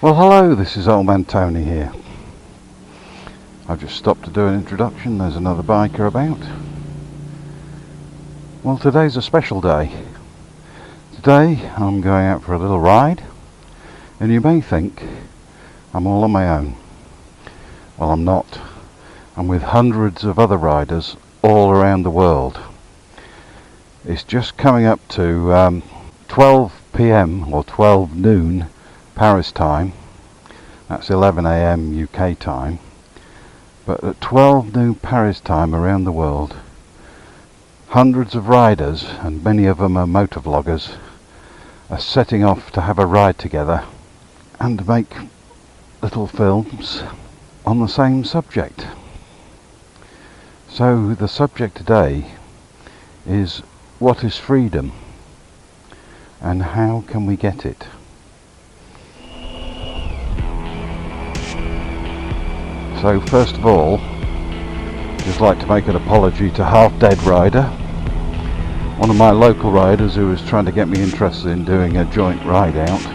Well, hello, this is OldManTony here. I've just stopped to do an introduction. There's another biker about. Well, today's a special day. Today I'm going out for a little ride, and you may think I'm all on my own. Well, I'm not. I'm with hundreds of other riders all around the world. It's just coming up to 12 p.m. or 12 noon Paris time. That's 11 a.m. UK time. But at 12 noon Paris time around the world, hundreds of riders, and many of them are motovloggers, are setting off to have a ride together and make little films on the same subject. So the subject today is, what is freedom and how can we get it? So first of all, just like to make an apology to Half Dead Rider, one of my local riders who was trying to get me interested in doing a joint ride out.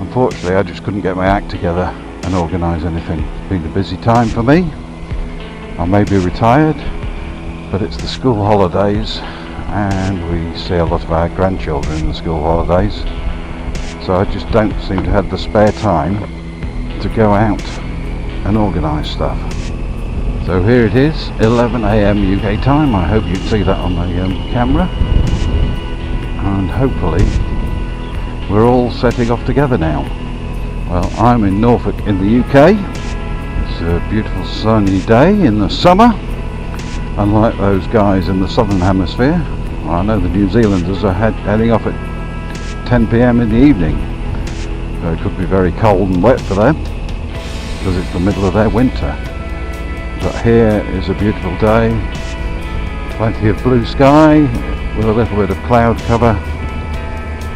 Unfortunately, I just couldn't get my act together and organise anything. It's been a busy time for me. I may be retired, but it's the school holidays and we see a lot of our grandchildren in the school holidays, so I just don't seem to have the spare time to go out and organise stuff. So here it is, 11 a.m. UK time. I hope you can see that on the camera, and hopefully we're all setting off together now. Well, I'm in Norfolk in the UK. It's a beautiful sunny day in the summer, unlike those guys in the southern hemisphere. Well, I know the New Zealanders are heading off at 10 p.m. in the evening, so it could be very cold and wet for them because it's the middle of their winter. But here is a beautiful day, plenty of blue sky with a little bit of cloud cover.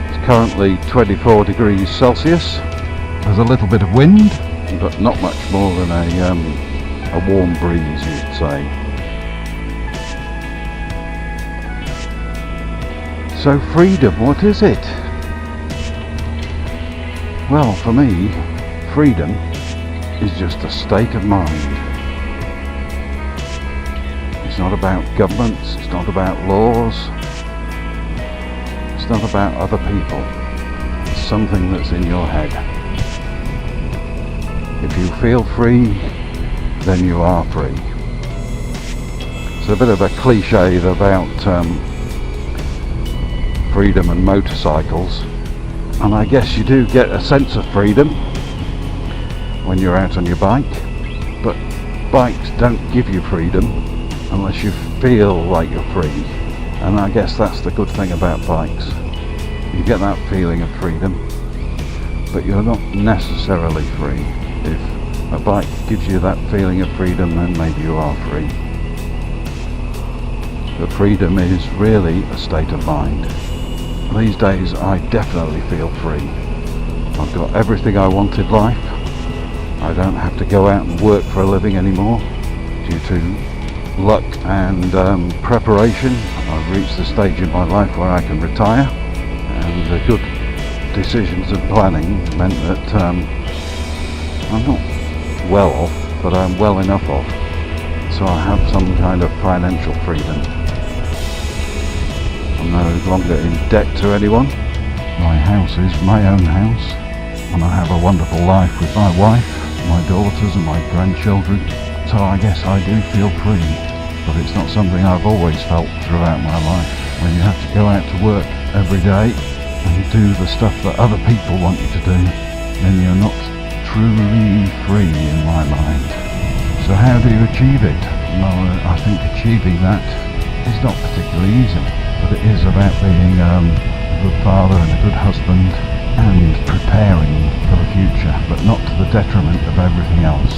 It's currently 24 degrees Celsius. There's a little bit of wind, but not much more than a warm breeze, you'd say. So freedom, what is it? Well, for me, freedom is just a state of mind. It's not about governments, it's not about laws, it's not about other people. It's something that's in your head. If you feel free, then you are free. It's a bit of a cliche about freedom and motorcycles, and I guess you do get a sense of freedom when you're out on your bike, but bikes don't give you freedom unless you feel like you're free, and I guess that's the good thing about bikes. You get that feeling of freedom, but you're not necessarily free. If a bike gives you that feeling of freedom, then maybe you are free. But freedom is really a state of mind. These days I definitely feel free. I've got everything I want in life. I don't have to go out and work for a living anymore due to luck and preparation. I've reached the stage in my life where I can retire, and the good decisions and planning meant that I'm not well off, but I'm well enough off, so I have some kind of financial freedom. I'm no longer in debt to anyone. My house is my own house, and I have a wonderful life with my wife, my daughters and my grandchildren, so I guess I do feel free. But it's not something I've always felt throughout my life. When you have to go out to work every day and do the stuff that other people want you to do, then you're not truly free in my mind. So how do you achieve it? Well, I think achieving that is not particularly easy, but it is about being a good father and a good husband and preparing for the future, but not to the detriment of everything else.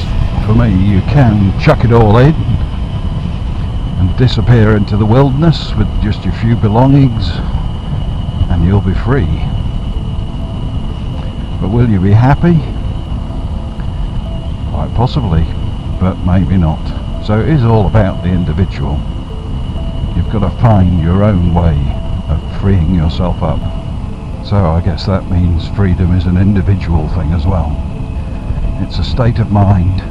For me, you can chuck it all in and disappear into the wilderness with just your few belongings and you'll be free. But will you be happy? Quite possibly, but maybe not. So it is all about the individual. You've got to find your own way of freeing yourself up. So I guess that means freedom is an individual thing as well. It's a state of mind,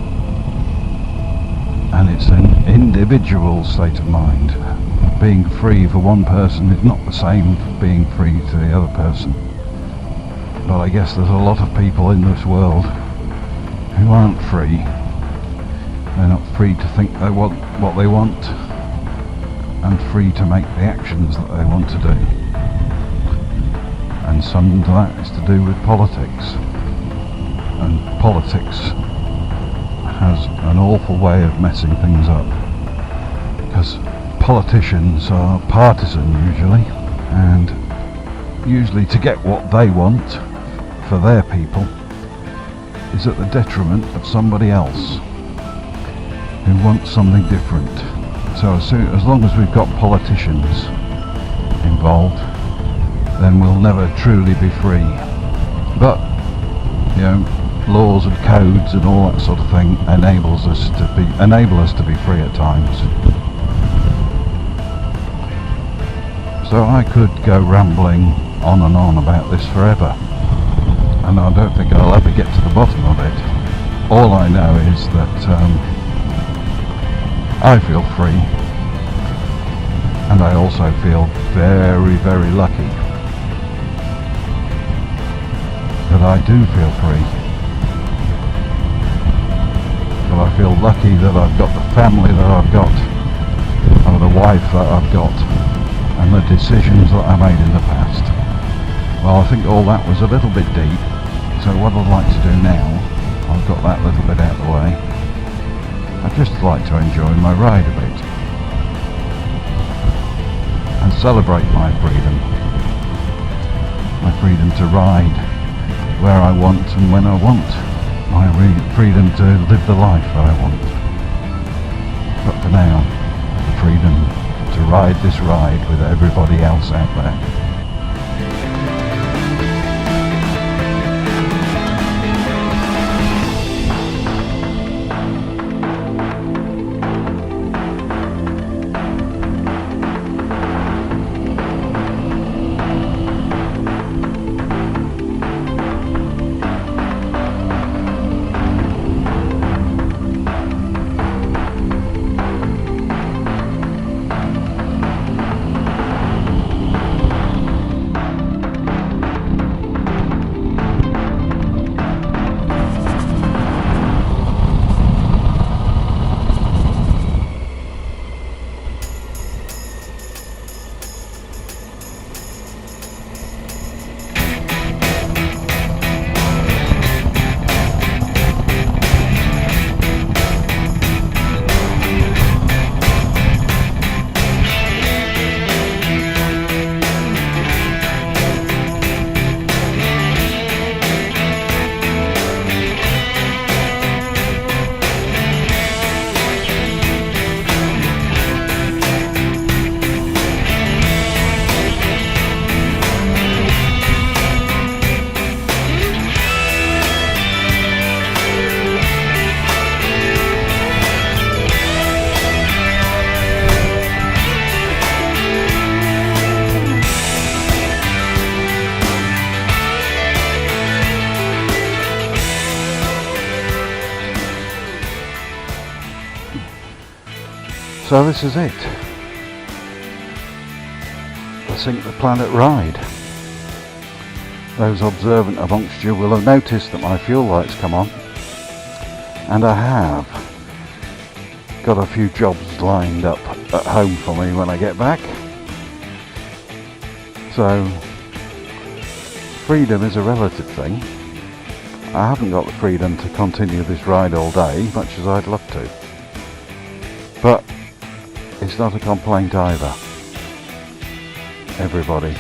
and it's an individual state of mind. Being free for one person is not the same for being free to the other person. But I guess there's a lot of people in this world who aren't free. They're not free to think they want what they want, and free to make the actions that they want to do. And some of that is to do with politics. And politics has an awful way of messing things up. Because politicians are partisan usually, and usually to get what they want for their people is at the detriment of somebody else who wants something different. So as long as we've got politicians involved, then we'll never truly be free. But, laws and codes and all that sort of thing enable us to be free at times. So I could go rambling on and on about this forever, and I don't think I'll ever get to the bottom of it. All I know is that I feel free, and I also feel very, very lucky that I do feel free. That I feel lucky that I've got the family that I've got, or the wife that I've got, and the decisions that I made in the past. Well, I think all that was a little bit deep, so what I'd like to do now, I've got that little bit out of the way, I'd just like to enjoy my ride a bit and celebrate my freedom to ride where I want and when I want, my freedom to live the life that I want. But for now, the freedom to ride this ride with everybody else out there. So this is it. The Sink the Planet ride. Those observant amongst you will have noticed that my fuel lights come on, and I have got a few jobs lined up at home for me when I get back. So freedom is a relative thing. I haven't got the freedom to continue this ride all day, much as I'd love to. But it's not a complaint either, everybody.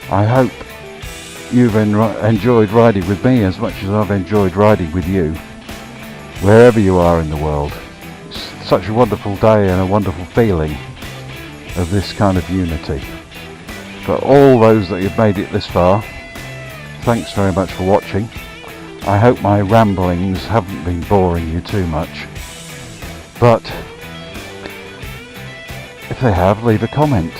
I hope you've enjoyed riding with me as much as I've enjoyed riding with you, wherever you are in the world. It's such a wonderful day and a wonderful feeling of this kind of unity. For all those that have made it this far, thanks very much for watching. I hope my ramblings haven't been boring you too much, but if they have, leave a comment.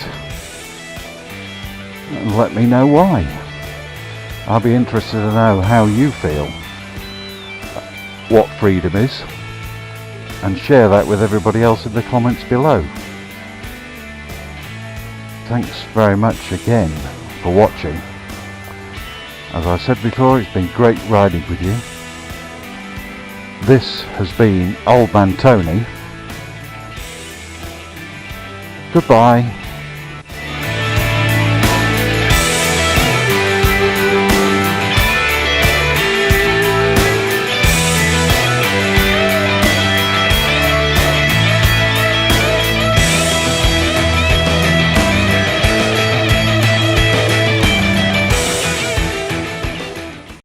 and let me know why. I'll be interested to know how you feel, what freedom is, and share that with everybody else in the comments below. Thanks very much again for watching. As I said before, it's been great riding with you. This has been OldManTony. Goodbye.